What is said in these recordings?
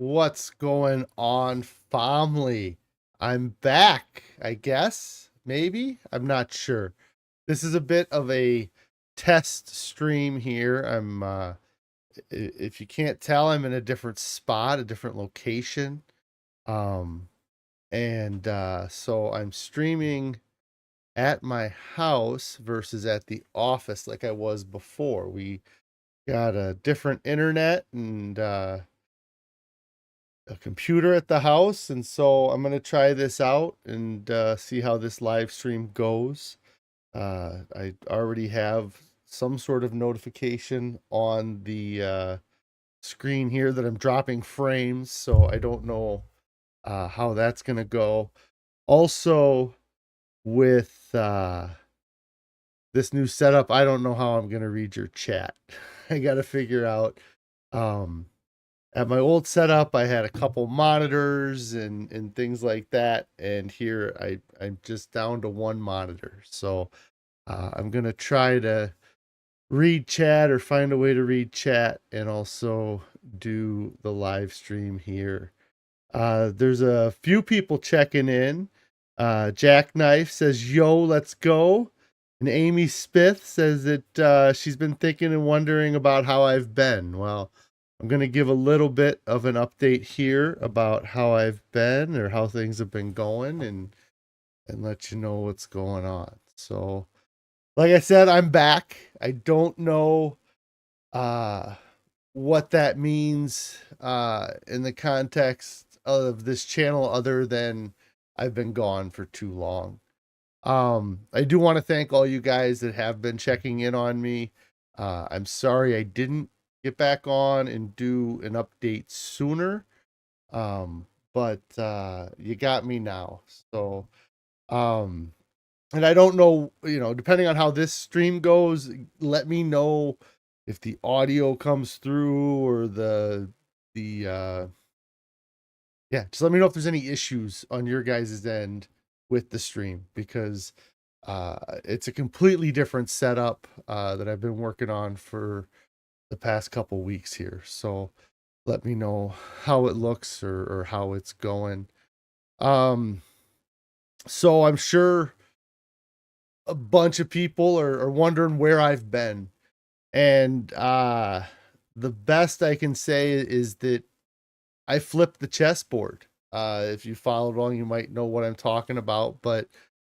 What's going on, family? I'm back, I guess. Maybe. I'm not sure. This is a bit of a test stream here. If you can't tell, I'm in a different spot, a different location. Um, so I'm streaming at my house versus at the office like I was before. We got a different internet and a computer at the house, and so I'm gonna try this out and see how this live stream goes. I already have some sort of notification on the screen here that I'm dropping frames, so I don't know how that's gonna go. Also, with this new setup, I don't know how I'm gonna read your chat. I gotta figure out. Um, At my old setup, I had a couple monitors and things like that, and here I'm just down to one monitor. So I'm gonna try to read chat or find a way to read chat and also do the live stream here. There's a few people checking in. Jackknife says, "Yo, let's go." And Amy Smith says that she's been thinking and wondering about how I've been. Well, I'm going to give a little bit of an update here about how I've been or how things have been going and let you know what's going on. So, like I said, I'm back. I don't know uh what that means in the context of this channel other than I've been gone for too long. I do want to thank all you guys that have been checking in on me. I'm sorry I didn't get back on and do an update sooner. But you got me now. So um and I don't know, depending on how this stream goes, let me know if the audio comes through or the yeah, just let me know if there's any issues on your guys' end with the stream because it's a completely different setup that I've been working on for the past couple weeks here. So let me know how it looks or how it's going. Um, so I'm sure a bunch of people are wondering where I've been. And the best I can say is that I flipped the chessboard. If you followed along, you might know what I'm talking about. But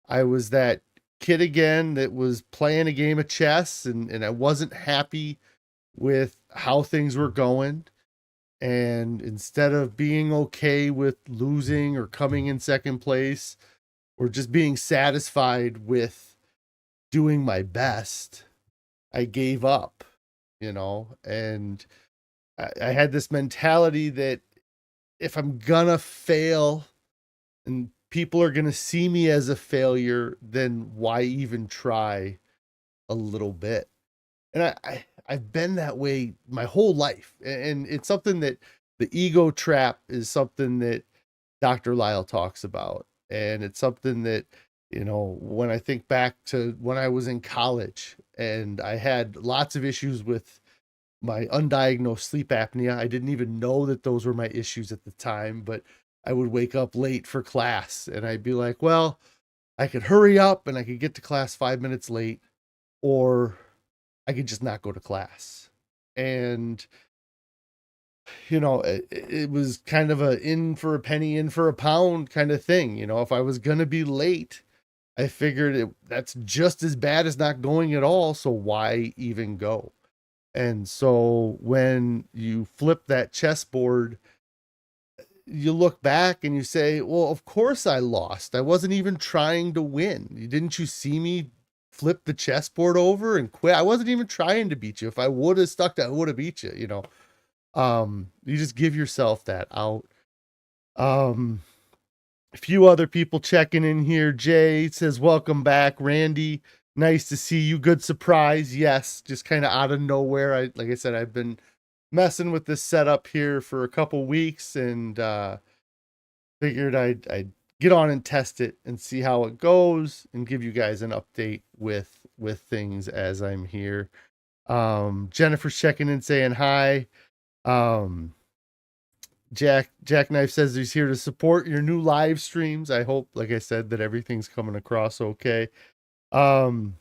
I was that kid again that was playing a game of chess and I wasn't happy with how things were going. And instead of being okay with losing or coming in second place or just being satisfied with doing my best, I gave up, and I had this mentality that if I'm gonna fail and people are gonna see me as a failure, then why even try a little bit? And I've been that way my whole life. And it's something that the ego trap is something that Dr. Lyle talks about. And it's something that, when I think back to when I was in college and I had lots of issues with my undiagnosed sleep apnea. I didn't even know that those were my issues at the time, but I would wake up late for class and I'd be like, well, I could hurry up and I could get to class 5 minutes late, or I could just not go to class. And, it was kind of a in for a penny, in for a pound kind of thing. If I was going to be late, I figured that's just as bad as not going at all. So why even go? And so when you flip that chessboard, you look back and you say, well, of course I lost. I wasn't even trying to win. Didn't you see me flip the chessboard over and quit? I wasn't even trying to beat you. If I would have stuck to, I would have beat you. You just give yourself that out. Um, a few other people checking in here. Jay says, welcome back. Randy, nice to see you. Good surprise. Yes, just kind of out of nowhere. Like I said, I've been messing with this setup here for a couple weeks and figured I'd get on and test it and see how it goes and give you guys an update with things as I'm here. Jennifer's checking in saying hi. Um, Jackknife says he's here to support your new live streams. I hope, like I said, that everything's coming across okay. Um,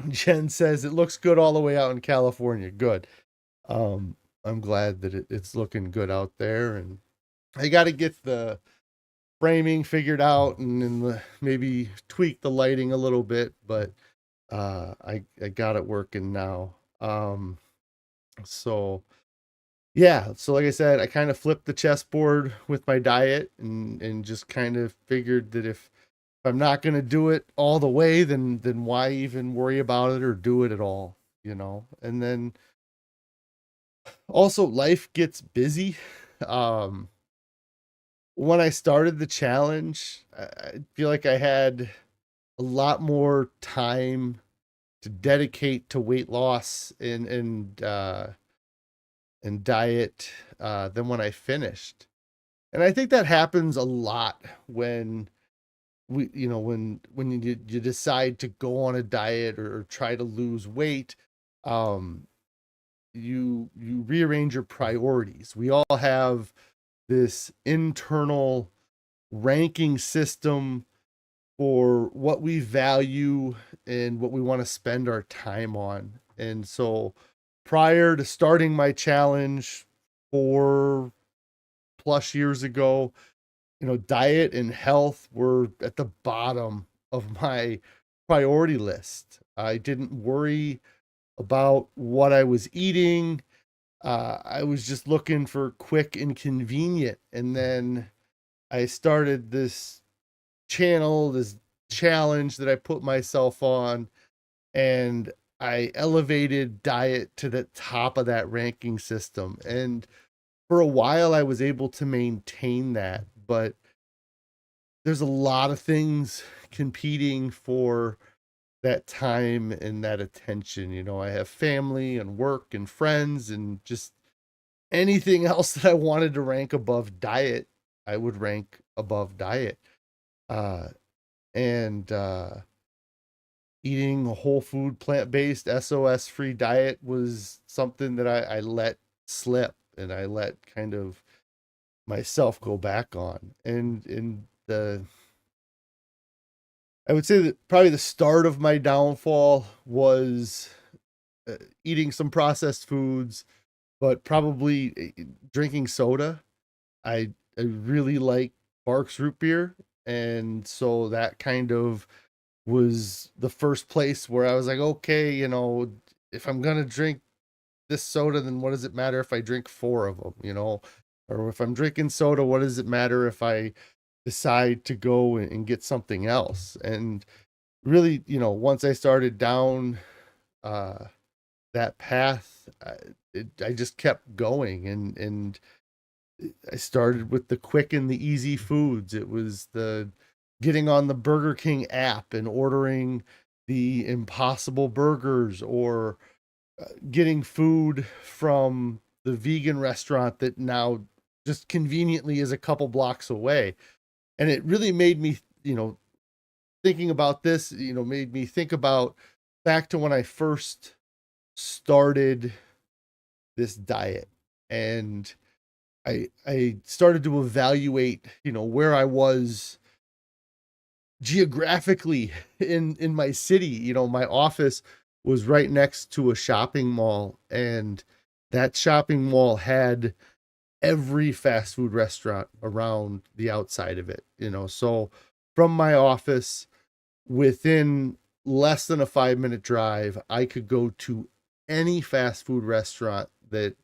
Jen says it looks good all the way out in California. Good. Um, I'm glad that it's looking good out there, and I got to get the framing figured out and maybe tweak the lighting a little bit, but I got it working now. So yeah, so like I said, I kind of flipped the chessboard with my diet and just kind of figured that if I'm not going to do it all the way, then why even worry about it or do it at all, you know? And then also life gets busy. Um when I started the challenge, I feel like I had a lot more time to dedicate to weight loss and diet than when I finished. And I think that happens a lot when you decide to go on a diet or try to lose weight. um you rearrange your priorities. We all have this internal ranking system for what we value and what we want to spend our time on. And so prior to starting my challenge 4+ years ago, diet and health were at the bottom of my priority list. I didn't worry about what I was eating. I was just looking for quick and convenient. And then I started this channel, this challenge that I put myself on, and I elevated diet to the top of that ranking system. And for a while, I was able to maintain that, but there's a lot of things competing for that time and that attention. I have family and work and friends and just anything else that I wanted to rank above diet, I would rank above diet. Uh, and Eating a whole food, plant based, SOS free diet was something that I let slip and I let kind of myself go back on. And in the I would say that probably the start of my downfall was eating some processed foods, but probably drinking soda. I really like Barks root beer, and so that kind of was the first place where I was like, okay, if I'm gonna drink this soda, then what does it matter if I drink four of them, or if I'm drinking soda, what does it matter if I decide to go and get something else? And really, once I started down uh, that path, I just kept going, and I started with the quick and the easy foods. It was the getting on the Burger King app and ordering the impossible burgers, or getting food from the vegan restaurant that now just conveniently is a couple blocks away. And it really made me, thinking about this, made me think about back to when I first started this diet. And I started to evaluate, where I was geographically in my city. My office was right next to a shopping mall, and that shopping mall had every fast food restaurant around the outside of it. So from my office, within less than a 5-minute drive, I could go to any fast food restaurant that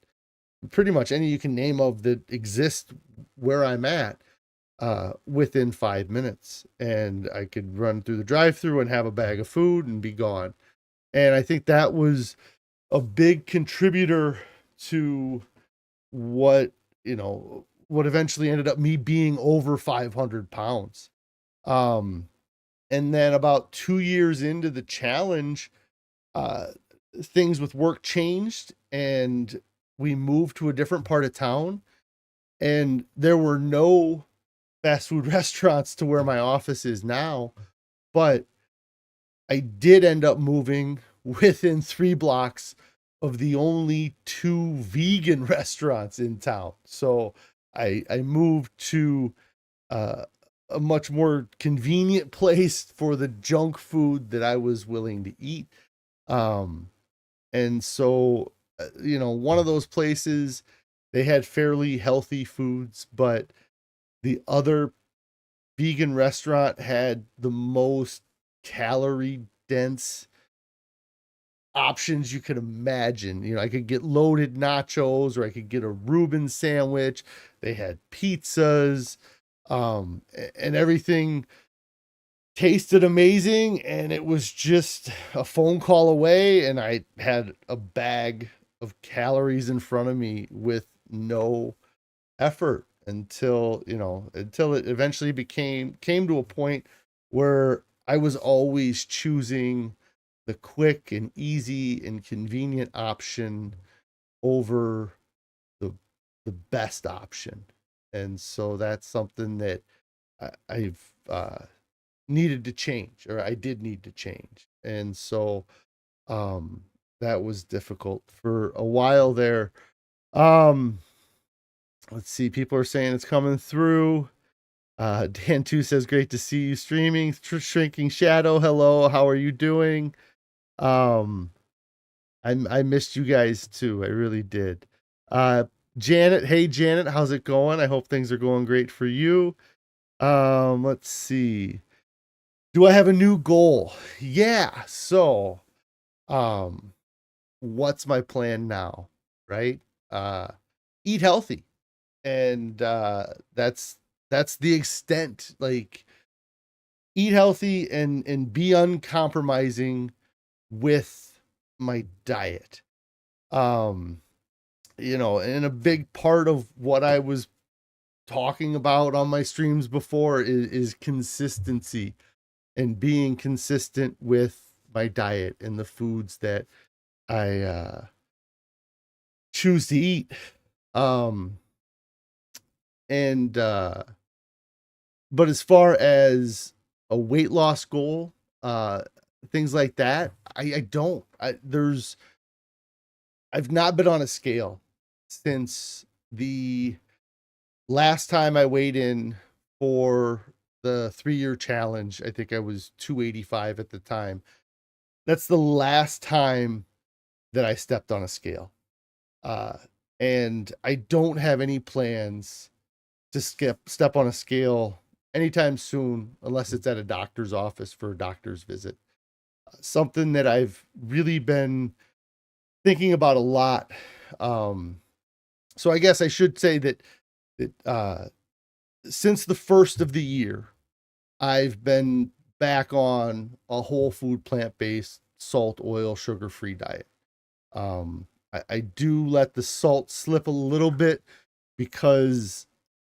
pretty much any you can name of that exist where I'm at, within 5 minutes. And I could run through the drive through and have a bag of food and be gone. And I think that was a big contributor to what, what eventually ended up me being over 500 pounds. Um, and then about 2 years into the challenge, uh, things with work changed and we moved to a different part of town, and there were no fast food restaurants to where my office is now. But I did end up moving within 3 blocks of the only two vegan restaurants in town. So I moved to uh, a much more convenient place for the junk food that I was willing to eat. Um, and so, one of those places, they had fairly healthy foods, but the other vegan restaurant had the most calorie dense options you could imagine. I could get loaded nachos or I could get a Reuben sandwich. They had pizzas, and everything tasted amazing. And it was just a phone call away. And I had a bag of calories in front of me with no effort until it eventually came to a point where I was always choosing the quick and easy and convenient option over the the best option. And so that's something that I've needed to change, or I did need to change. And so um that was difficult for a while there. um let's see, people are saying it's coming through. Dan 2 says, great to see you streaming. Shrinking Shadow, hello, how are you doing? um I missed you guys too. I really did. Uh, Janet, hey Janet, how's it going? I hope things are going great for you. Let's see. Do I have a new goal? Yeah. So, um, what's my plan now? Right? Uh, Eat healthy. And that's the extent. Like, eat healthy and be uncompromising with my diet. Um, and a big part of what I was talking about on my streams before is consistency and being consistent with my diet and the foods that I choose to eat. Um, and But as far as a weight loss goal, uh, things like that, I don't. I've not been on a scale since the last time I weighed in for the 3-year challenge. I think I was 285 at the time. That's the last time that I stepped on a scale. Uh, and I don't have any plans to step on a scale anytime soon, unless it's at a doctor's office for a doctor's visit. Something that I've really been thinking about a lot. So I guess I should say that since the first of the year, I've been back on a whole food, plant-based, salt, oil, sugar-free diet. I do let the salt slip a little bit because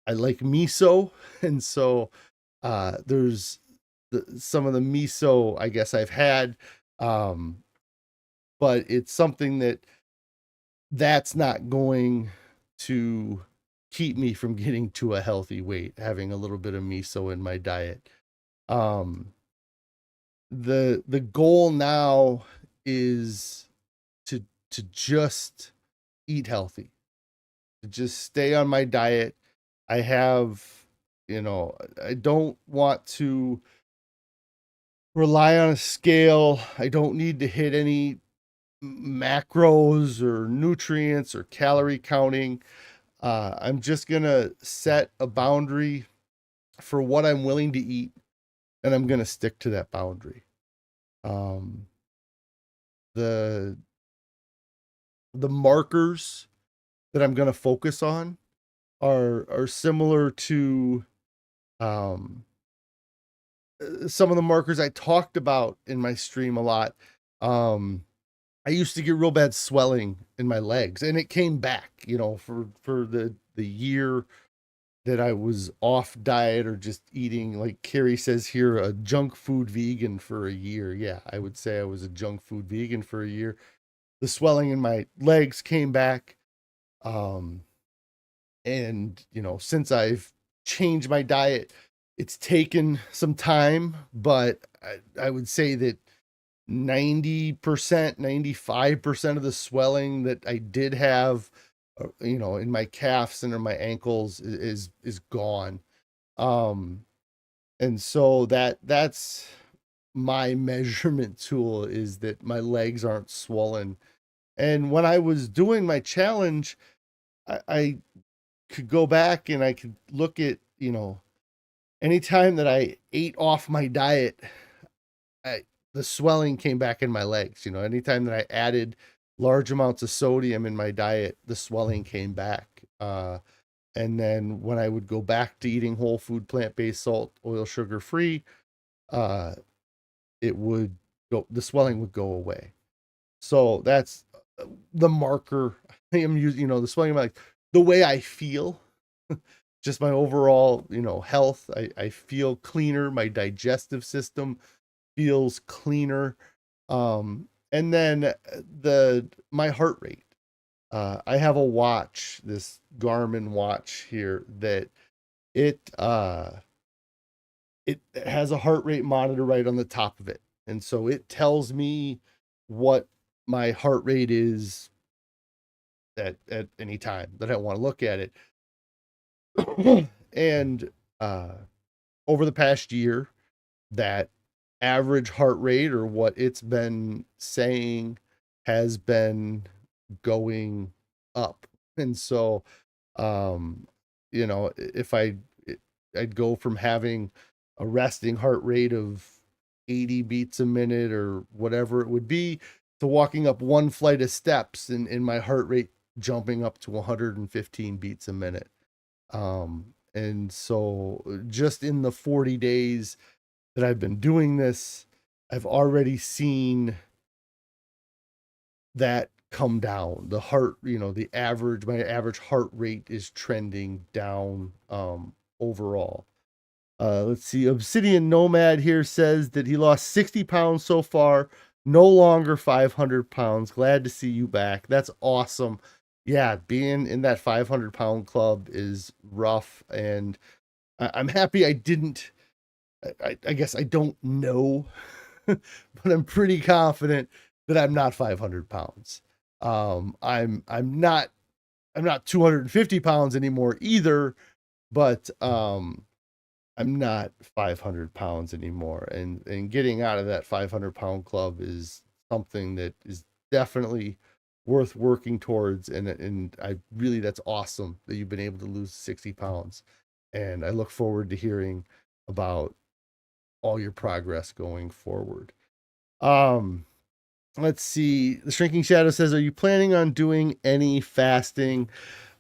I like miso, and so there's some of the miso I guess I've had, um, but it's something that's not going to keep me from getting to a healthy weight, having a little bit of miso in my diet. Um, the goal now is to just eat healthy, to just stay on my diet. I have, I don't want to rely on a scale. I don't need to hit any macros or nutrients or calorie counting. I'm just gonna set a boundary for what I'm willing to eat, and I'm gonna stick to that boundary. Um, the the markers that I'm gonna focus on are similar to um, some of the markers I talked about in my stream a lot. Um, I used to get real bad swelling in my legs, and it came back, for the year that I was off diet or just eating, like Carrie says here, a junk food vegan for a year. Yeah, I would say I was a junk food vegan for a year. The swelling in my legs came back. Um, and, since I've changed my diet, it's taken some time, but I would say that 90%, 95% of the swelling that I did have in my calves and in my ankles is gone. Um, and so that's my measurement tool, is that my legs aren't swollen. And when I was doing my challenge, I could go back and I could look at, anytime that I ate off my diet, I the swelling came back in my legs. Anytime that I added large amounts of sodium in my diet, the swelling came back. And then when I would go back to eating whole food, plant-based, salt, oil, sugar free, uh, it would the swelling would go away. So that's the marker I am using, the swelling of my legs, the way I feel, just my overall, health. I feel cleaner. My digestive system feels cleaner. And then my heart rate. I have a watch, this Garmin watch here, that it it has a heart rate monitor right on the top of it. And so it tells me what my heart rate is at any time that I want to look at it. And uh over the past year, that average heart rate, or what it's been saying, has been going up. And so, if I'd go from having a resting heart rate of 80 beats a minute or whatever it would be, to walking up one flight of steps and my heart rate jumping up to 115 beats a minute. And so just in the 40 days that I've been doing this, I've already seen that come down. The heart, my average heart rate is trending down overall. Let's see. Obsidian Nomad here says that he lost 60 pounds so far, no longer 500 pounds. Glad to see you back. That's awesome. Yeah, being in that 500-pound club is rough, and I'm happy I didn't. I guess I don't know, but I'm pretty confident that I'm not 500 pounds. I'm not 250 pounds anymore either, but I'm not 500 pounds anymore. And getting out of that 500-pound club is something that is definitely worth working towards. And I really, that's awesome that you've been able to lose 60 pounds. And I look forward to hearing about all your progress going forward. Um, let's see. The Shrinking Shadow says, "Are you planning on doing any fasting?"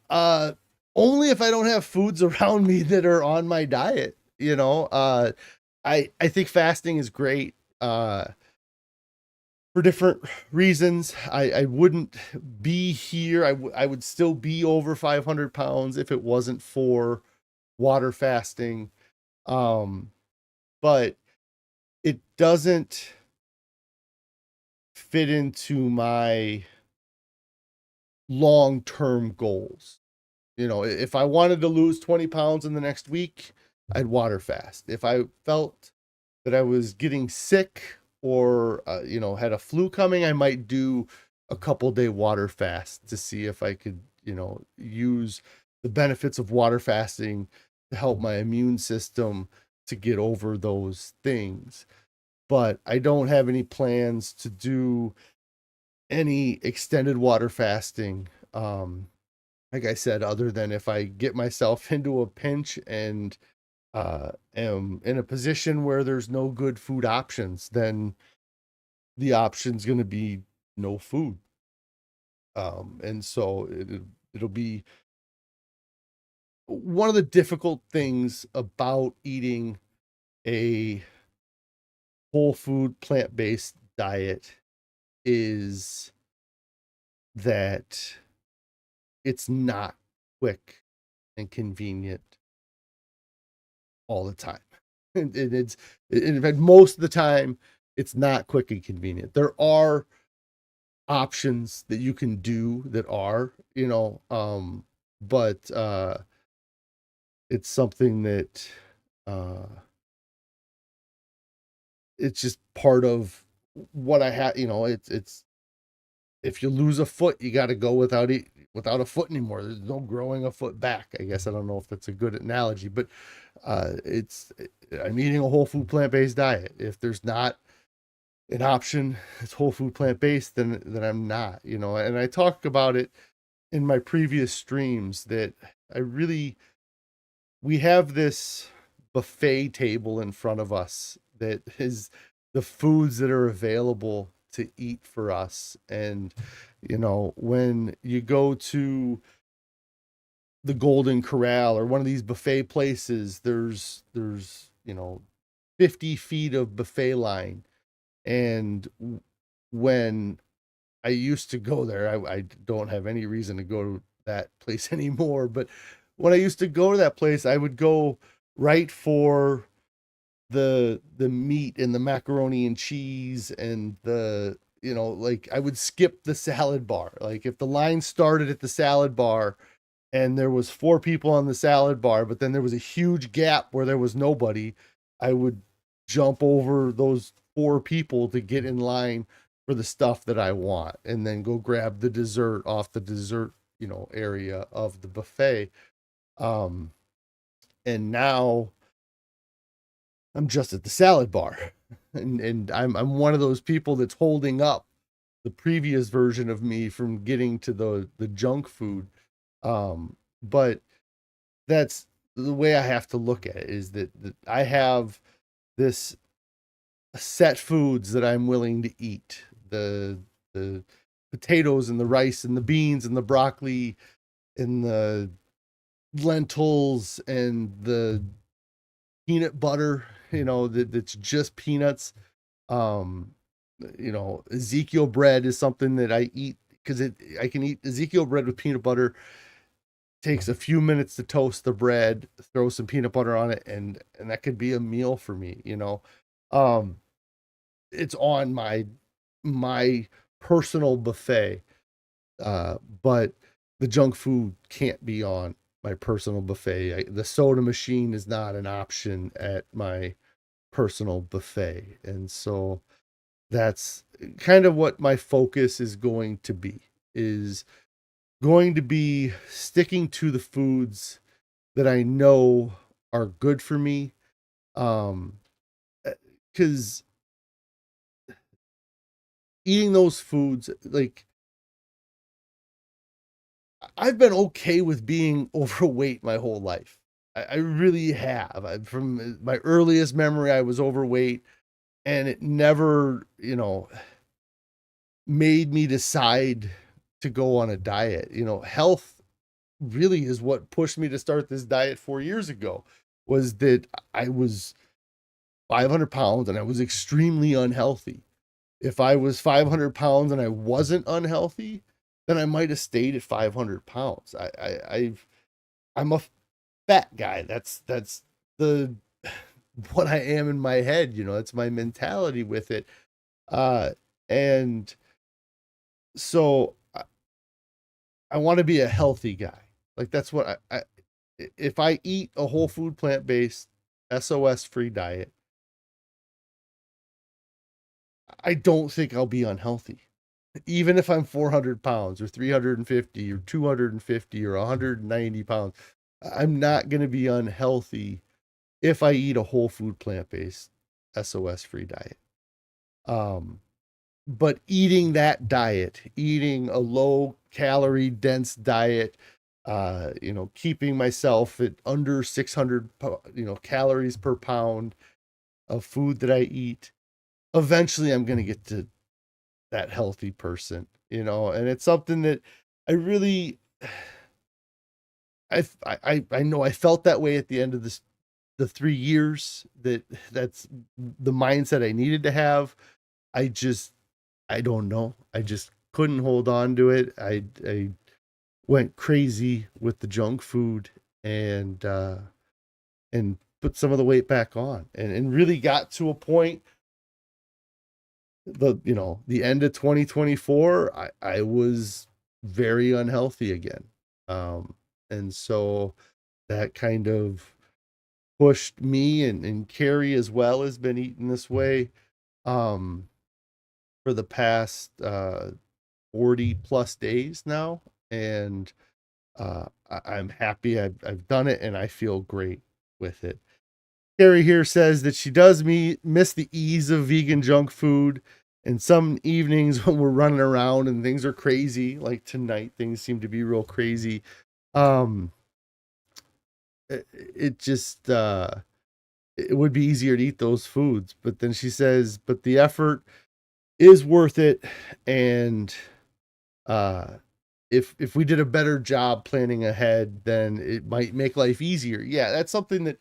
Uh, Only if I don't have foods around me that are on my diet. I think fasting is great. For different reasons. I wouldn't be here. I would still be over 500 pounds if it wasn't for water fasting. But it doesn't fit into my long-term goals. If I wanted to lose 20 pounds in the next week, I'd water fast. If I felt that I was getting sick, or had a flu coming, I might do a couple day water fast to see if I could, use the benefits of water fasting to help my immune system to get over those things. But I don't have any plans to do any extended water fasting. Like I said, other than if I get myself into a pinch and am in a position where there's no good food options, then the option's going to be no food. And so it'll be one of the difficult things about eating a whole food, plant-based diet, is that it's not quick and convenient all the time. And in fact, most of the time, it's not quick and convenient. There are options that you can do that are, but it's something that uh, it's just part of what I have. It's if you lose a foot, you got to go without without a foot anymore. There's no growing a foot back. I guess I don't know if that's a good analogy, but it's I'm eating a whole food plant-based diet. If there's not an option that's whole food plant-based, then I'm not, you know. And I talked about it in my previous streams that I really we have this buffet table in front of us that is the foods that are available to eat for us. And you know, when you go to the Golden Corral or one of these buffet places, there's you know, 50 feet of buffet line. And when I used to go there, I don't have any reason to go to that place anymore, but when I used to go to that place, I would go right for the meat and the macaroni and cheese and the, you know, like I would skip the salad bar. Like if the line started at the salad bar and there was four people on the salad bar, but then there was a huge gap where there was nobody, I would jump over those four people to get in line for the stuff that I want and then go grab the dessert off the dessert, you know, area of the buffet. Um, and now I'm just at the salad bar. And I'm one of those people that's holding up the previous version of me from getting to the junk food. But that's the way I have to look at it, is that I have this set foods that I'm willing to eat. The potatoes and the rice and the beans and the broccoli and the lentils and the peanut butter, you know, that's just peanuts. Um, you know, Ezekiel bread is something that I eat because I can eat Ezekiel bread with peanut butter. Takes a few minutes to toast the bread, throw some peanut butter on it, and that could be a meal for me, you know. Um, it's on my personal buffet, but the junk food can't be on my personal buffet. The soda machine is not an option at my personal buffet, and so that's kind of what my focus is going to be. Is going to be sticking to the foods that I know are good for me. Um, because eating those foods, like I've been okay with being overweight my whole life. I really have. From my earliest memory, I was overweight, and it never, you know, made me decide to go on a diet. You know, health really is what pushed me to start this diet 4 years ago. Was that I was 500 pounds and I was extremely unhealthy. If I was 500 pounds and I wasn't unhealthy, then I might have stayed at 500 pounds. I'm a fat guy. That's the what I am in my head. You know, that's my mentality with it. Uh, and so I want to be a healthy guy. Like that's what if I eat a whole food plant based SOS free diet, I don't think I'll be unhealthy. Even if I'm 400 pounds or 350 or 250 or 190 pounds, I'm not going to be unhealthy if I eat a whole food plant based SOS free diet. Um, but eating that diet, eating a low calorie dense diet, you know, keeping myself at under 600, you know, calories per pound of food that I eat, eventually I'm going to get to that healthy person, you know. And it's something that I really, I know I felt that way at the end of the 3 years that's the mindset I needed to have. I just, I don't know. I just couldn't hold on to it. I went crazy with the junk food and put some of the weight back on and really got to a point you know, the end of 2024, I was very unhealthy again. And so that kind of pushed me and Carrie as well has been eating this way um for the past 40 plus days now. and I'm happy I've done it, and I feel great with it. Carrie here says that she does miss the ease of vegan junk food. And some evenings when we're running around and things are crazy, like tonight, things seem to be real crazy. Um, it just it would be easier to eat those foods. But then she says, but the effort is worth it, and uh, if we did a better job planning ahead, then it might make life easier. Yeah, that's something that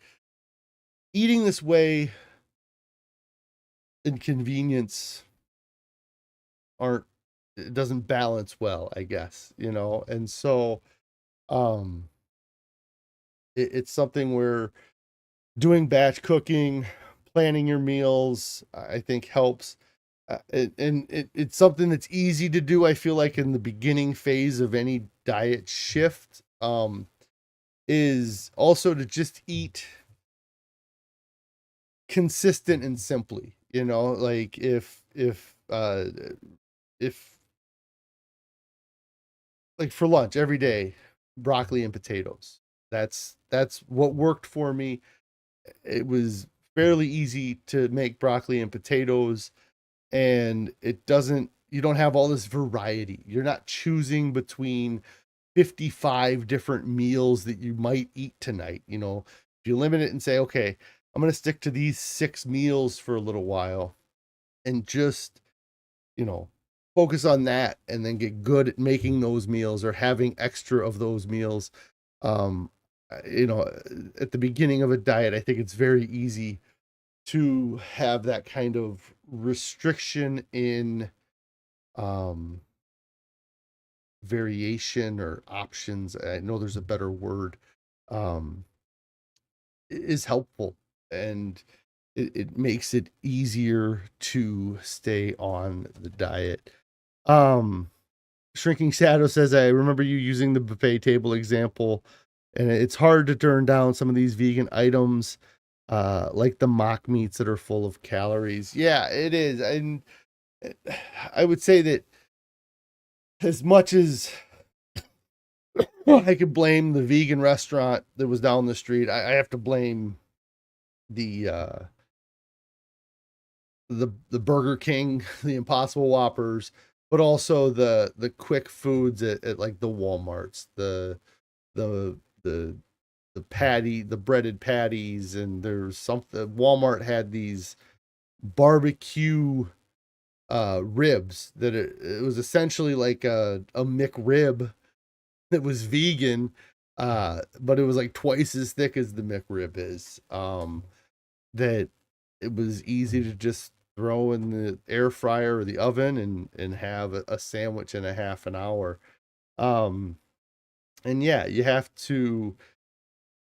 eating this way and convenience aren't it doesn't balance well, I guess, and so um it's something where doing batch cooking, planning your meals, I think helps. It's something that's easy to do. I feel like in the beginning phase of any diet shift, is also to just eat consistent and simply. Like if like for lunch every day, broccoli and potatoes. That's what worked for me. It was fairly easy to make broccoli and potatoes, and it doesn't you don't have all this variety. You're not choosing between 55 different meals that you might eat tonight. If you limit it and say, okay, I'm going to stick to these 6 meals for a little while and just, you know, focus on that and then get good at making those meals or having extra of those meals. Um, you know, at the beginning of a diet, I think it's very easy to have that kind of restriction in um variation or options. I know there's a better word. Um, is helpful, and it makes it easier to stay on the diet. Um, Shrinking Shadow says, I remember you using the buffet table example, and it's hard to turn down some of these vegan items, like the mock meats that are full of calories. Yeah, it is. And I would say that as much as I could blame the vegan restaurant that was down the street, I have to blame the the Burger King, the Impossible Whoppers, but also the quick foods at like the Walmarts, the the the breaded patties, and there's something Walmart had these barbecue ribs that it was essentially like a McRib that was vegan, but it was like twice as thick as the McRib is. That it was easy to just throw in the air fryer or the oven and have a sandwich in a half an hour. Um, and yeah, you have to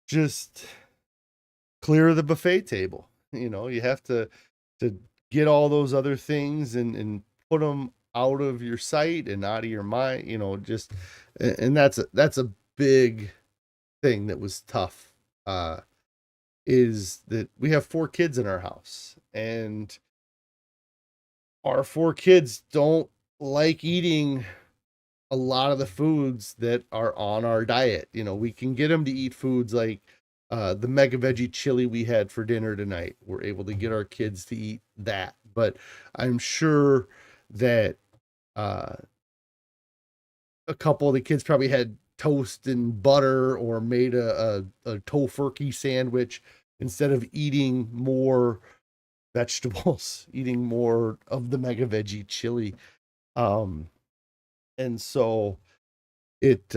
just clear the buffet table. You have to get all those other things and put them out of your sight and out of your mind. Just and that's a big thing that was tough. Is that we have 4 kids in our house, and our 4 kids don't like eating a lot of the foods that are on our diet. We can get them to eat foods like the mega veggie chili we had for dinner tonight. We're able to get our kids to eat that, but I'm sure that uh, a couple of the kids probably had toast and butter or made a tofurkey sandwich instead of eating more vegetables, eating more of the mega veggie chili. Um, and so it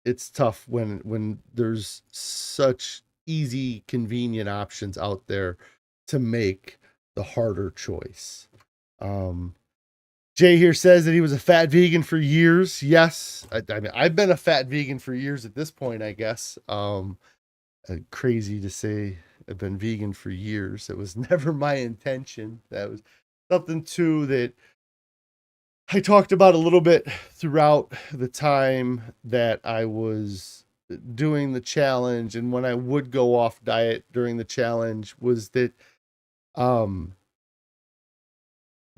it's tough when there's such easy, convenient options out there to make the harder choice. Um, Jay here says that he was a fat vegan for years. Yes, I mean I've been a fat vegan for years at this point, I guess. Crazy to say I've been vegan for years. It was never my intention. That was something too that I talked about a little bit throughout the time that I was doing the challenge, and when I would go off diet during the challenge was that um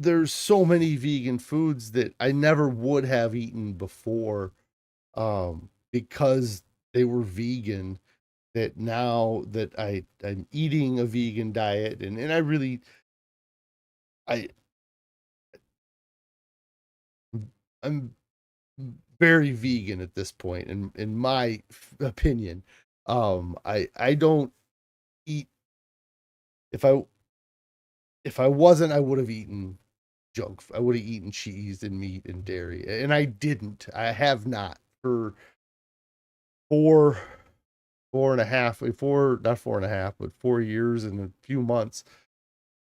there's so many vegan foods that I never would have eaten before, because they were vegan, that now that I'm eating a vegan diet, and I really I I'm very vegan at this point in my opinion. I don't eat, if I wasn't, I would have eaten junk. I would have eaten cheese and meat and dairy, and I didn't. I have not for four four and a half, four, not four and a half, but 4 years and a few months.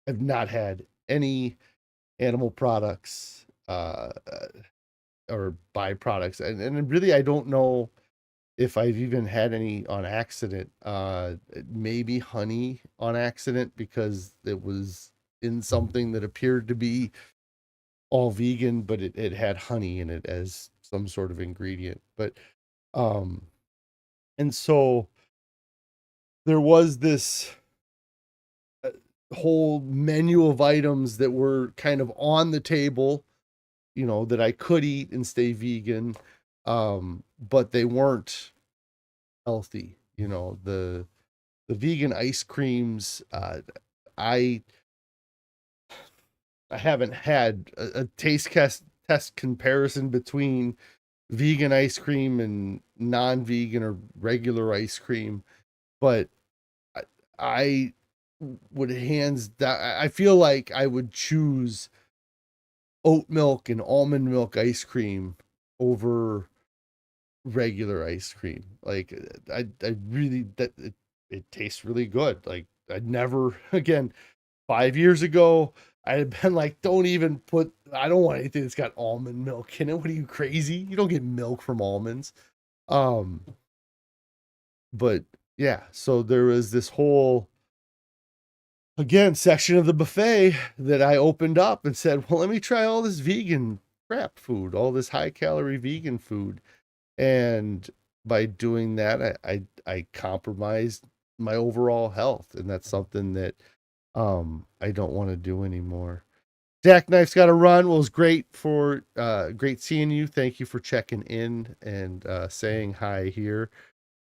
I've not had any animal products, or byproducts, and really I don't know if I've even had any on accident. Maybe honey on accident because it was in something that appeared to be all vegan, but it had honey in it as some sort of ingredient. But um, and so there was this uh, whole menu of items that were kind of on the table, that I could eat and stay vegan, but they weren't healthy. The vegan ice creams, I I haven't had a taste test comparison between vegan ice cream and non-vegan or regular ice cream, but I, I would hands down, I feel like I would choose oat milk and almond milk ice cream over regular ice cream. Like, I really, it tastes really good. Like, I'd never again 5 years ago, I had been like, don't even put, I don't want anything that's got almond milk in it. What are you, crazy? You don't get milk from almonds. Um, but yeah, so there was this whole, again, section of the buffet that I opened up and said, well, let me try all this vegan crap food, all this high calorie vegan food. And by doing that, I compromised my overall health. And that's something that I don't want to do anymore. Jackknife's got to run. Well, it was great seeing you. Thank you for checking in and saying hi here.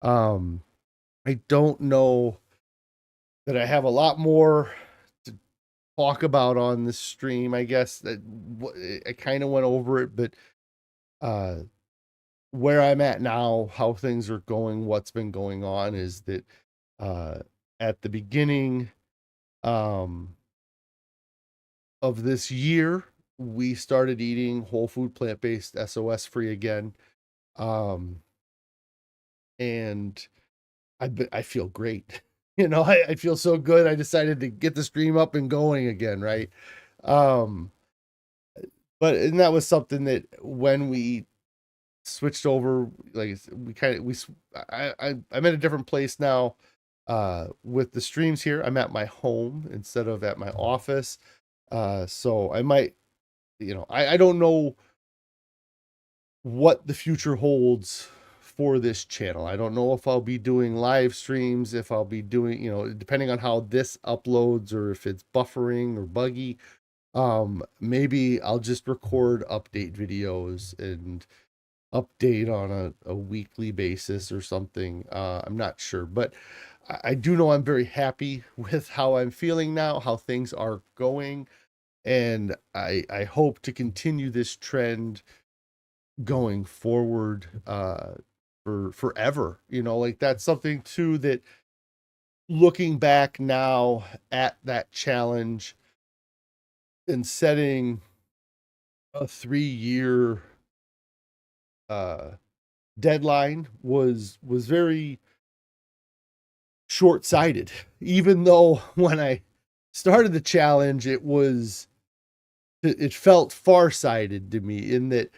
Um, I don't know that I have a lot more to talk about on this stream. I guess that I kind of went over it, but uh, where I'm at now, how things are going, what's been going on is that uh, at the beginning um, of this year, we started eating whole food, plant based, SOS free again. Um, and I feel great. I feel so good. I decided to get the stream up and going again, right? Um, and that was something that when we switched over, like we kind of we I'm at a different place now with the streams here. I'm at my home instead of at my office. So I might, I don't know what the future holds for this channel. I don't know if I'll be doing live streams, if I'll be doing, depending on how this uploads or if it's buffering or buggy. Maybe I'll just record update videos and update on a weekly basis or something. I'm not sure, but I do know I'm very happy with how I'm feeling now, how things are going, and I hope to continue this trend going forward for forever. Like that's something too that, looking back now at that challenge and setting a 3 year uh deadline was very short-sighted. Even though when I started the challenge, it felt far-sighted to me, in that,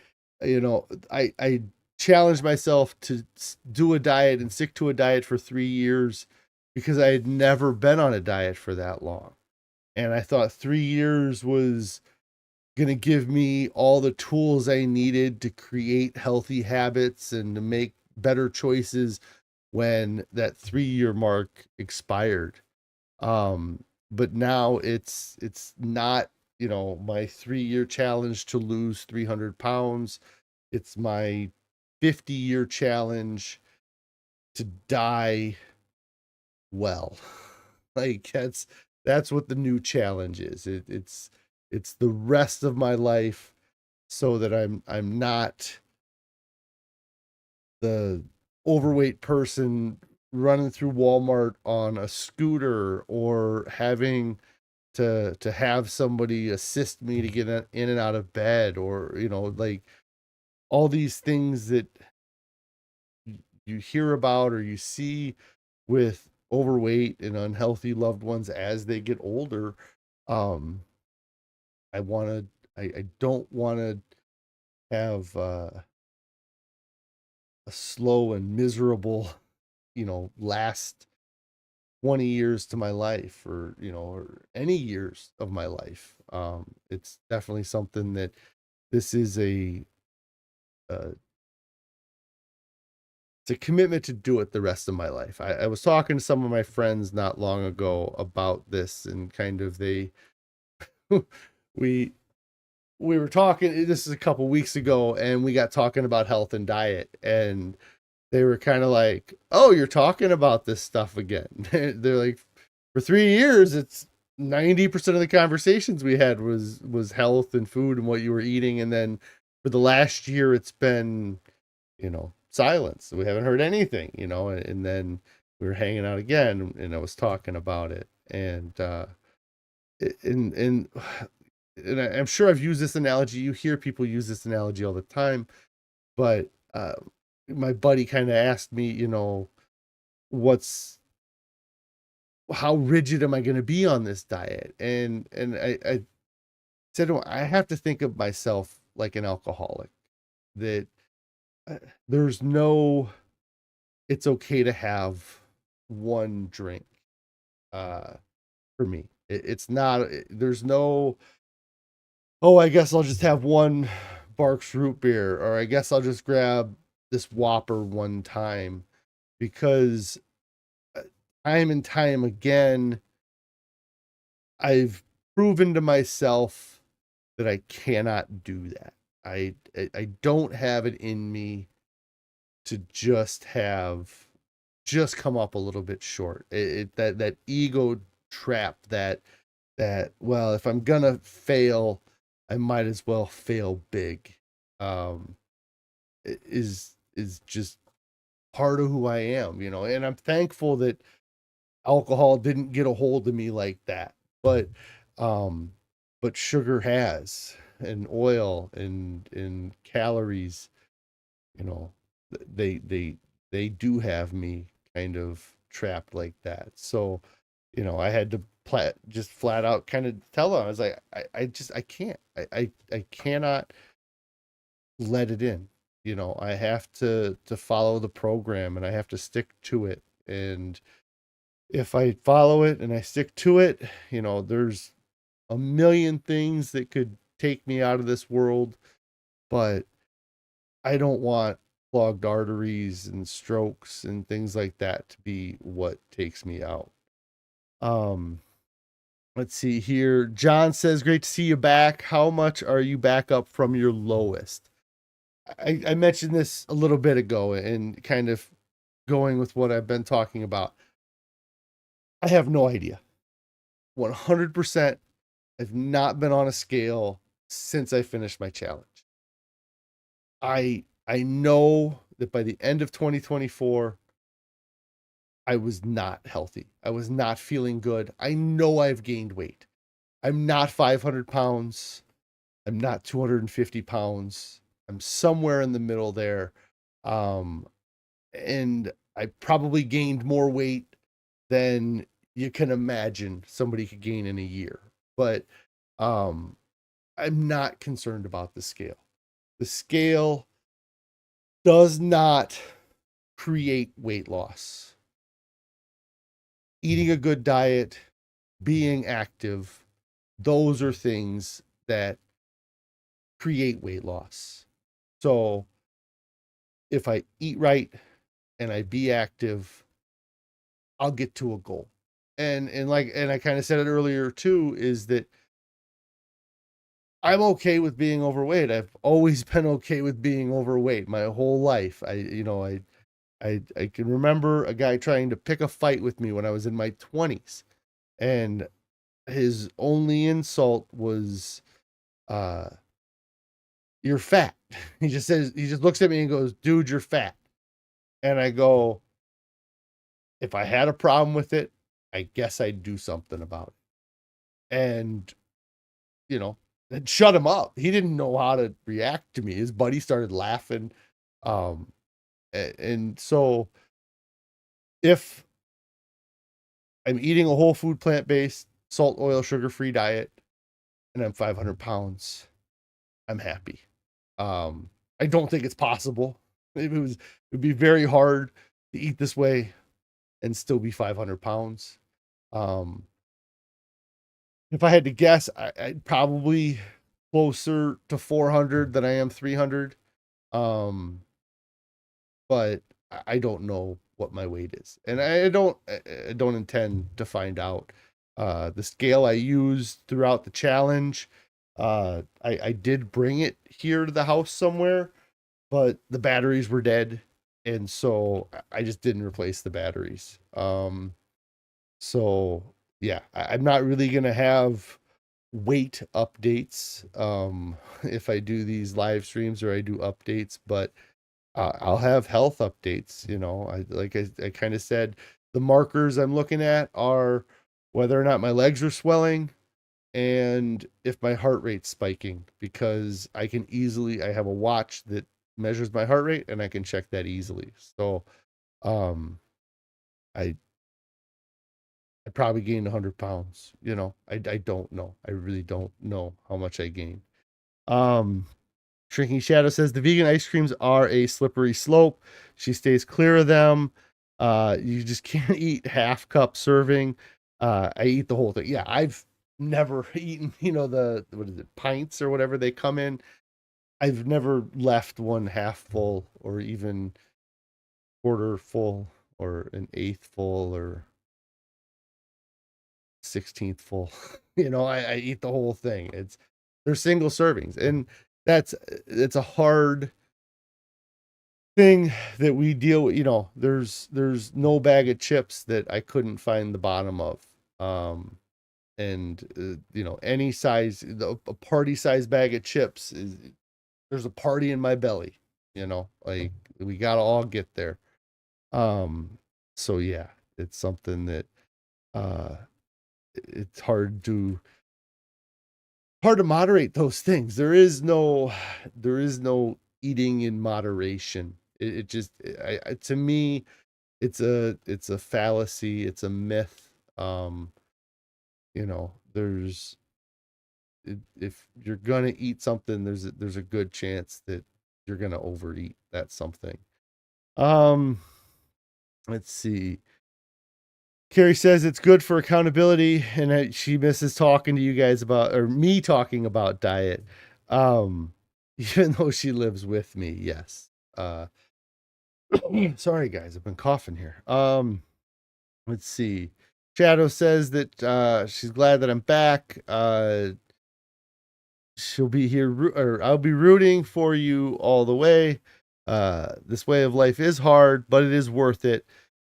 I challenged myself to do a diet and stick to a diet for 3 years because I had never been on a diet for that long. And I thought 3 years was going to give me all the tools I needed to create healthy habits and to make better choices when that 3 year mark expired. But now it's not my 3-year challenge to lose 300 pounds. It's my 50-year challenge to die well. Like that's what the new challenge is. It's the rest of my life so that I'm not the overweight person running through Walmart on a scooter, or having to have somebody assist me to get in and out of bed, or like all these things that you hear about or you see with overweight and unhealthy loved ones as they get older. Um i want to I don't want to have a slow and miserable last 20 years to my life, or any years of my life. It's definitely something that this is uh, it's a commitment to do it the rest of my life. I was talking to some of my friends not long ago about this, and kind of we we were talking, this is a couple weeks ago, and we got talking about health and diet, and they were kind of like, "Oh, you're talking about this stuff again." They're like, "For 3 years, it's 90% of the conversations we had was health and food and what you were eating, and then for the last year, it's been silence. We haven't heard anything, and then we were hanging out again, and I was talking about it, and and and I'm sure I've used this analogy. You hear people use this analogy all the time, but my buddy kind of asked me, what's how rigid am I going to be on this diet? And I said, "Well, I have to think of myself like an alcoholic. That uh, there's no, it's okay to have one drink. Uh, for me, it's not. There's no. Oh, I guess I'll just have one Barks root beer, or I guess I'll just grab this Whopper one time, because uh, time and time again, I've proven to myself that I cannot do that. I don't have it in me to just come up a little bit short. That ego trap, that well, if I'm gonna fail, I might as well fail big. Um, is just part of who I am, and I'm thankful that alcohol didn't get a hold of me like that. Um, but sugar has, and oil, and calories, you know, they they do have me kind of trapped like that. So, I had to just flat out kind of tell them. I was like, I can't. I cannot let it in. I have to follow the program, and I have to stick to it. And if I follow it and I stick to it, there's a million things that could take me out of this world, but I don't want clogged arteries and strokes and things like that to be what takes me out. Um, let's see here. John says, "Great to see you back. How much are you back up from your lowest?" I mentioned this a little bit ago, and kind of going with what I've been talking about. I have no idea. 100%. I've not been on a scale since I finished my challenge. I know that by the end of 2024, I was not healthy. I was not feeling good. I know I've gained weight. I'm not 500 pounds. I'm not 250 pounds. I'm somewhere in the middle there. Um, and I probably gained more weight than you can imagine somebody could gain in a year. But um, I'm not concerned about the scale. The scale does not create weight loss. Eating a good diet, being active, those are things that create weight loss. So if I eat right and I be active, I'll get to a goal. And I kind of said it earlier too, is that I'm okay with being overweight. I've always been okay with being overweight my whole life. I can remember a guy trying to pick a fight with me when I was in my 20s, and his only insult was, uh, "You're fat." He just looks at me and goes, "Dude, you're fat." And I go, "If I had a problem with it, I guess I'd do something about it." And, you know, it shut him up. He didn't know how to react to me. His buddy started laughing. Um, and so if I'm eating a whole food, plant-based, salt, oil, sugar-free diet, and I'm 500 pounds, I'm happy. I don't think it's possible. It'd be very hard to eat this way and still be 500 pounds. Um, if I had to guess, I'd probably closer to 400 than I am 300. Um, but I don't know what my weight is, and I don't intend to find out. The scale I used throughout the challenge, I did bring it here to the house somewhere, but the batteries were dead, and so I just didn't replace the batteries. So yeah, I'm not really gonna have weight updates if I do these live streams or I do updates, but I'll have health updates. I kind of said, the markers I'm looking at are whether or not my legs are swelling and if my heart rate's spiking, because I have a watch that measures my heart rate and I can check that easily. So um I I probably gained 100 pounds. I don't know. I really don't know how much I gained. Um Shrinking Shadow says the vegan ice creams are a slippery slope. She stays clear of them. You just can't eat half cup serving. I eat the whole thing. Yeah, I've never eaten, the what is it, pints or whatever they come in. I've never left one half full or even quarter full or an eighth full or 16th full. I eat the whole thing. They're single servings, and it's a hard thing that we deal with. There's no bag of chips that I couldn't find the bottom of. And any size, a party size bag of chips is, there's a party in my belly. Like, we gotta all get there. um so yeah, it's something that uh it's hard to moderate those things. There is no eating in moderation. It just, to me, it's a fallacy. It's a myth. There's, if you're gonna eat something, there's a good chance that you're gonna overeat that something. Um, let's see. Carrie says it's good for accountability, and she misses talking to you guys about, or me talking about diet. Um, even though she lives with me, yes. Sorry guys, I've been coughing here. Let's see. Shadow says that she's glad that I'm back. She'll be here, or I'll be rooting for you all the way. This way of life is hard, but it is worth it.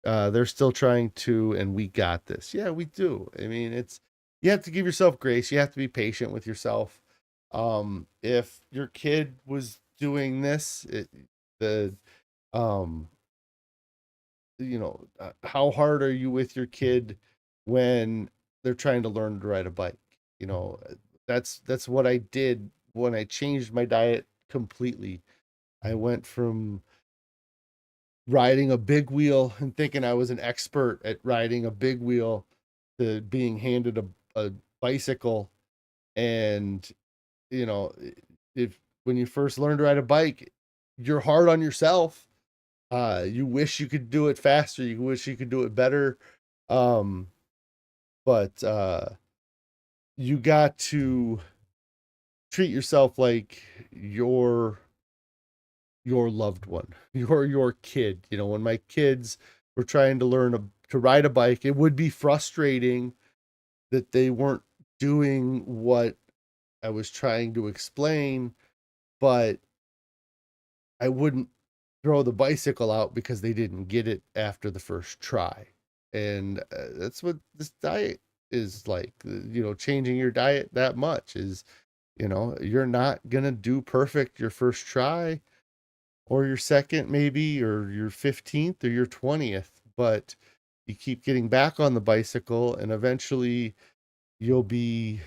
They're still trying to, and we got this. Yeah, we do. I mean, you have to give yourself grace. You have to be patient with yourself. If your kid was doing this, the um how hard are you with your kid when they're trying to learn to ride a bike? That's what I did when I changed my diet completely. I went from riding a big wheel and thinking I was an expert at riding a big wheel to being handed a bicycle. And you know if when you first learn to ride a bike, you're hard on yourself. You wish you could do it faster, you wish you could do it better. um but you got to treat yourself like your loved one, your kid. When my kids were trying to learn to ride a bike, it would be frustrating that they weren't doing what I was trying to explain, but I wouldn't throw the bicycle out because they didn't get it after the first try. And that's what this diet is like. Changing your diet that much is, you're not going to do perfect your first try or your second, maybe, or your 15th or your 20th, but you keep getting back on the bicycle and eventually you'll be,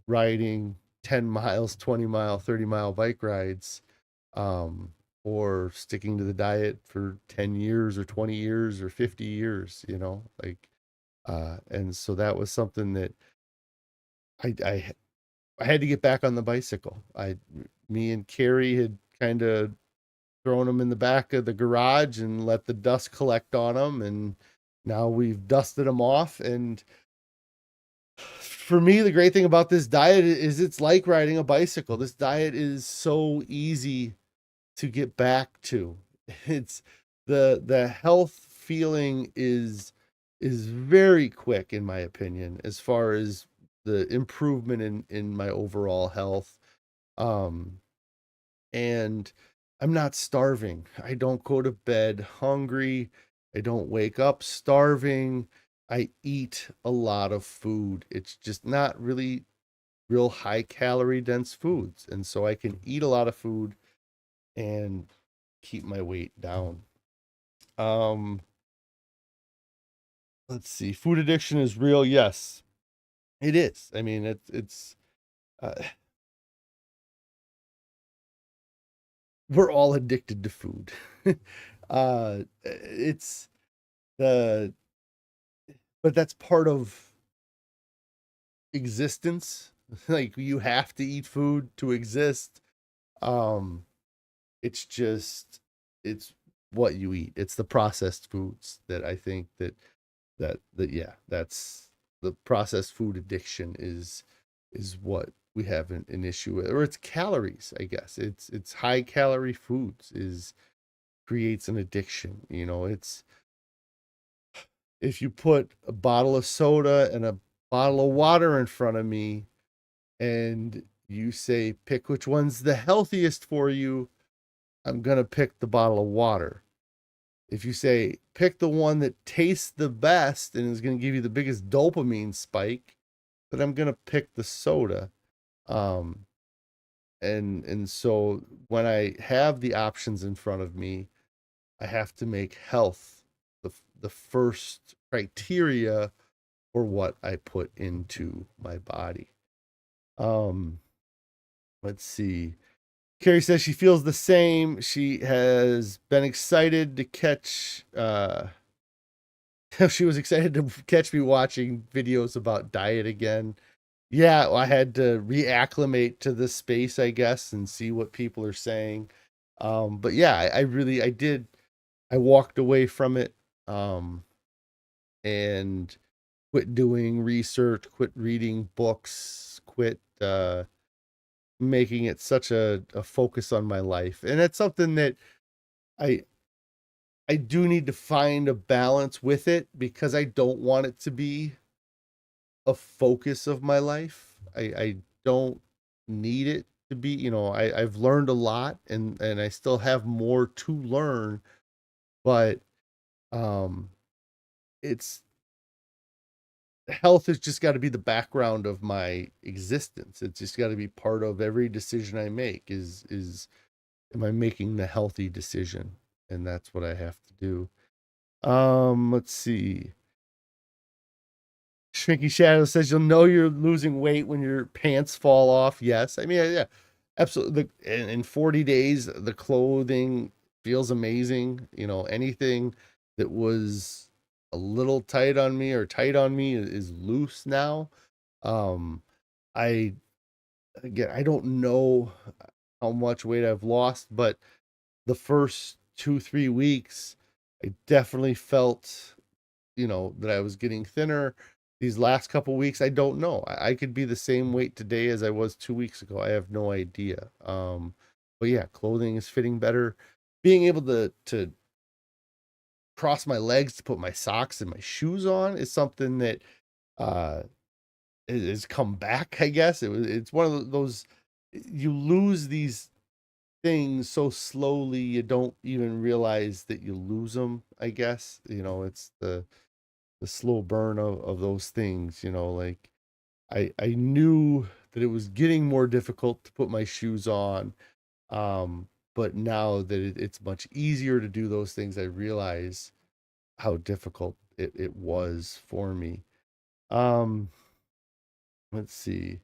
riding 10 miles, 20-mile, 30-mile bike rides, um, or sticking to the diet for 10 years or 20 years or 50 years, and so that was something that I, I, I had to get back on the bicycle. Me and Carrie had kind of thrown them in the back of the garage and let the dust collect on them. And now we've dusted them off. And for me, the great thing about this diet is it's like riding a bicycle. This diet is so easy to get back to. It's the health feeling is very quick in my opinion, as far as the improvement in my overall health. Um and I'm not starving. I don't go to bed hungry. I don't wake up starving. I eat a lot of food. It's just not really real high calorie dense foods. And so I can eat a lot of food and keep my weight down. Um, let's see. Food addiction is real. Yes, it is. I mean, it's uh, we're all addicted to food. It's the but that's part of existence. Like you have to eat food to exist. Um, it's just it's what you eat. It's the processed foods that I think that yeah, that's the processed food addiction is what we have an issue with. Or it's calories, I guess. It's high calorie foods is creates an addiction. It's if you put a bottle of soda and a bottle of water in front of me and you say pick which one's the healthiest for you, I'm going to pick the bottle of water. If you say pick the one that tastes the best and is going to give you the biggest dopamine spike, then I'm going to pick the soda. Um and so when I have the options in front of me, I have to make health the first criteria for what I put into my body. Um, let's see. Carrie says she feels the same. She has been excited to catch she was excited to catch me watching videos about diet again. Yeah, I had to reacclimate to this space, I guess, and see what people are saying. But yeah, I really I did I walked away from it and quit doing research, quit reading books, quit making it such a focus on my life. And it's something that I I do need to find a balance with it because I don't want it to be a focus of my life. I don't need it to be, I've learned a lot and I still have more to learn, but um it's health has just got to be the background of my existence. It's just got to be part of every decision I make is am I making the healthy decision? And that's what I have to do. Let's see. Shrinky Shadow says you'll know you're losing weight when your pants fall off. Yes. I mean, yeah, absolutely. In 40 days, the clothing feels amazing. Anything that was a little tight on me or tight on me is loose now. Um, I, again, I don't know how much weight I've lost, but the first 2, 3 weeks, I definitely felt that I was getting thinner. These last couple weeks, I don't know. I could be the same weight today as I was 2 weeks ago. I have no idea. But yeah, clothing is fitting better. Being able to cross my legs to put my socks and my shoes on is something that uh is come back, I guess. It's one of those, you lose these things so slowly you don't even realize that you lose them, I guess. It's the slow burn of those things, like I knew that it was getting more difficult to put my shoes on. But now that it's much easier to do those things, I realize how difficult it was for me. Um, let's see.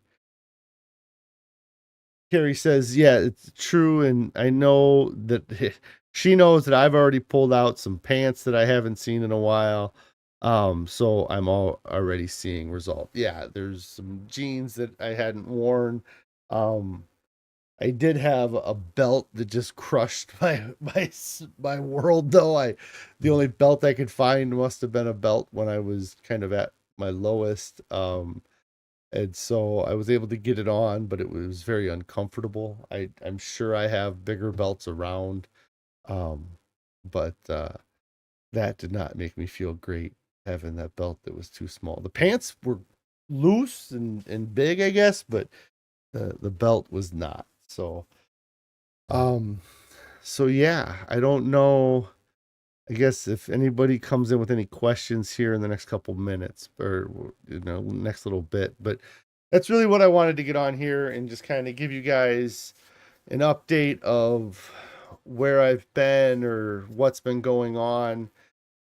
Carrie says, yeah, it's true. And I know that she knows that I've already pulled out some pants that I haven't seen in a while. So I'm already seeing result. Yeah, there's some jeans that I hadn't worn. Um, I did have a belt that just crushed my world though. The only belt I could find must have been a belt when I was kind of at my lowest. And so I was able to get it on, but it was very uncomfortable. I'm sure I have bigger belts around. Um, but that did not make me feel great having that belt that was too small. The pants were loose and big, I guess, but the belt was not. Um, so yeah, I don't know. I guess if anybody comes in with any questions here in the next couple minutes or next little bit, but that's really what I wanted to get on here and just kind of give you guys an update of where I've been or what's been going on.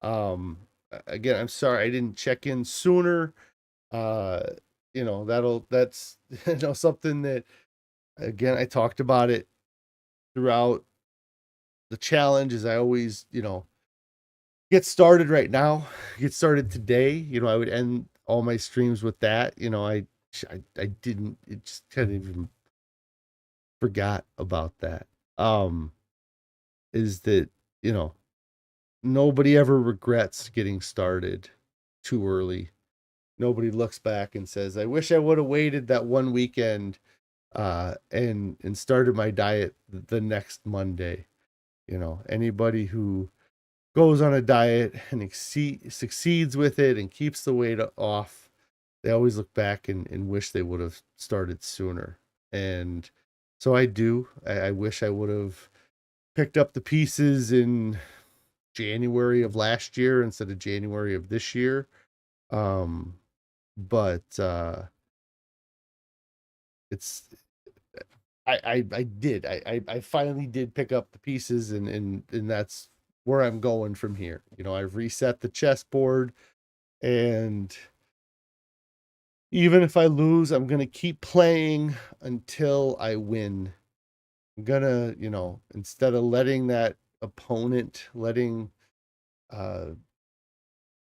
Again, I'm sorry I didn't check in sooner. Uh, that's something that, again, I talked about it throughout the challenge. Is I always, get started right now, get started today. I would end all my streams with that. I didn't, it just kind of even forgot about that. Um, is that, you know, nobody ever regrets getting started too early. Nobody looks back and says, I wish I would have waited that one weekend and started my diet the next Monday. Anybody who goes on a diet and succeeds with it and keeps the weight off, they always look back and wish they would have started sooner. And so I do. I wish I would have picked up the pieces in January of last year instead of January of this year. But it's I did. I finally did pick up the pieces and that's where I'm going from here. I've reset the chessboard, and even if I lose, I'm gonna keep playing until I win. I'm gonna, instead of letting that opponent, letting uh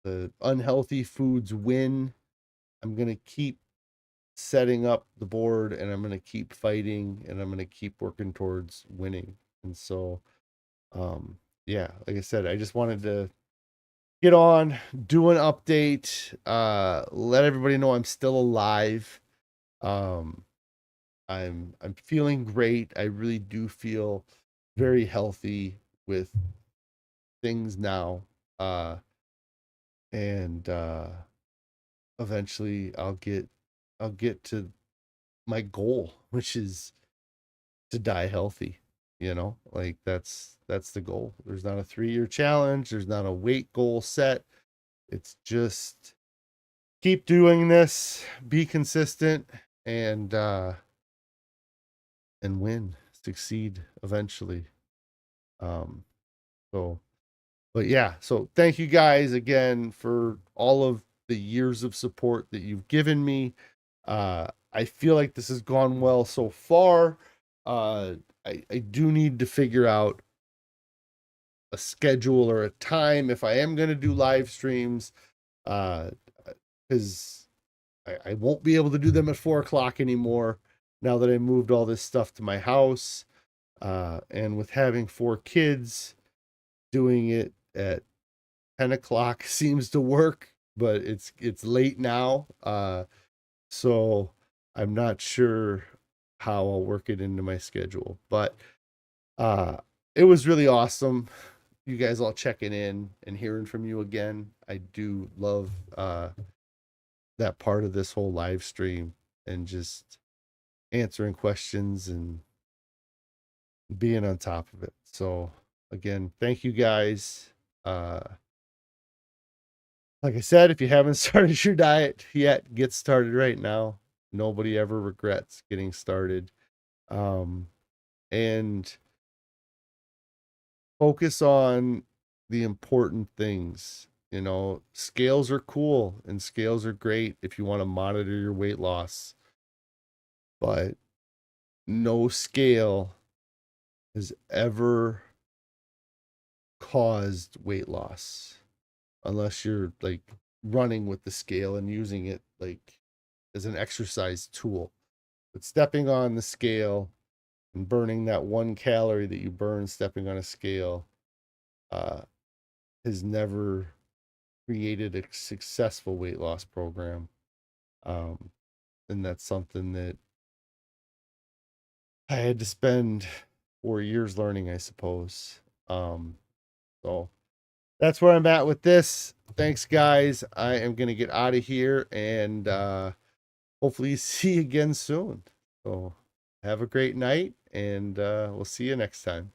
the unhealthy foods win, I'm gonna keep setting up the board and I'm gonna keep fighting and I'm gonna keep working towards winning. And so yeah, like I said, I just wanted to get on, do an update, let everybody know I'm still alive. Um I'm feeling great. I really do feel very healthy with things now. And eventually I'll get to my goal, which is to die healthy. Like that's the goal. There's not a 3-year challenge, there's not a weight goal set. It's just keep doing this, be consistent, and win, succeed eventually. Um so but yeah, so thank you guys again for all of the years of support that you've given me. I feel like this has gone well so far. I do need to figure out a schedule or a time if I am going to do live streams, uh, because I won't be able to do them at 4 o'clock anymore now that I moved all this stuff to my house. And with having 4 kids, doing it at 10 o'clock seems to work, but it's late now. So I'm not sure how I'll work it into my schedule. But uh it was really awesome. You guys all checking in and hearing from you again. I do love that part of this whole live stream and just answering questions and being on top of it. So again, thank you guys. Uh, like I said, if you haven't started your diet yet, get started right now. Nobody ever regrets getting started. And focus on the important things. You know, scales are cool and scales are great if you want to monitor your weight loss, but no scale has ever caused weight loss unless you're like running with the scale and using it like as an exercise tool. But stepping on the scale and burning that 1 calorie that you burn stepping on a scale uh, has never created a successful weight loss program. Um, and that's something that I had to spend 4 years learning, I suppose. So that's where I'm at with this. Thanks, guys. I am going to get out of here and hopefully see you again soon. So have a great night and we'll see you next time.